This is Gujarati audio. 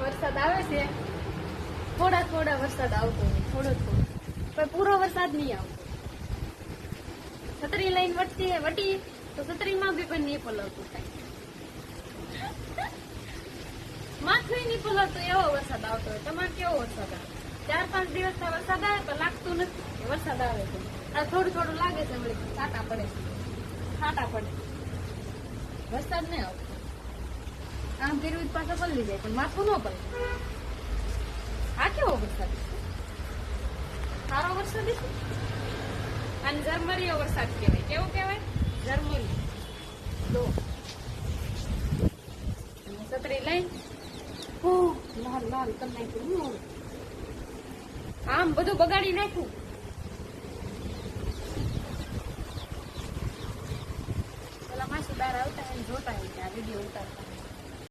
વરસાદ આવે છે, થોડા થોડા વરસાદ આવતો હોય, થોડો થોડો, પણ પૂરો વરસાદ નહીં આવતો. છત્રી લઈને વટી તો છત્રીમાં બી પણ નહીં પલવતું થાય, માથું નહીં પલવતું, એવો વરસાદ આવતો હોય. તમારે કેવો વરસાદ આવે? 4-5 દિવસ વરસાદ આવે પણ લાગતું નથી કે વરસાદ આવે છે. આ થોડું થોડું લાગે છે, વળી છાંટા પડે છે, છાંટા પડે, વરસાદ નહીં આવતો. આમ ફેરવી પાછો પલળી જાય પણ માથું ન પલળે. આ કેવો વરસાદ? સારો વરસાદ છે. અને ઝરમરીયો વરસાદ કહેવાય. કેવો કહેવાય? ઝરમરી. લો છત્રી લઈ લાલ લાલ કરી નાખ્યું. આમ બધું બગાડી નાખ્યું. પેલા માસી બહાર આવતા જોતા આ વિડીયો ઉતારતા.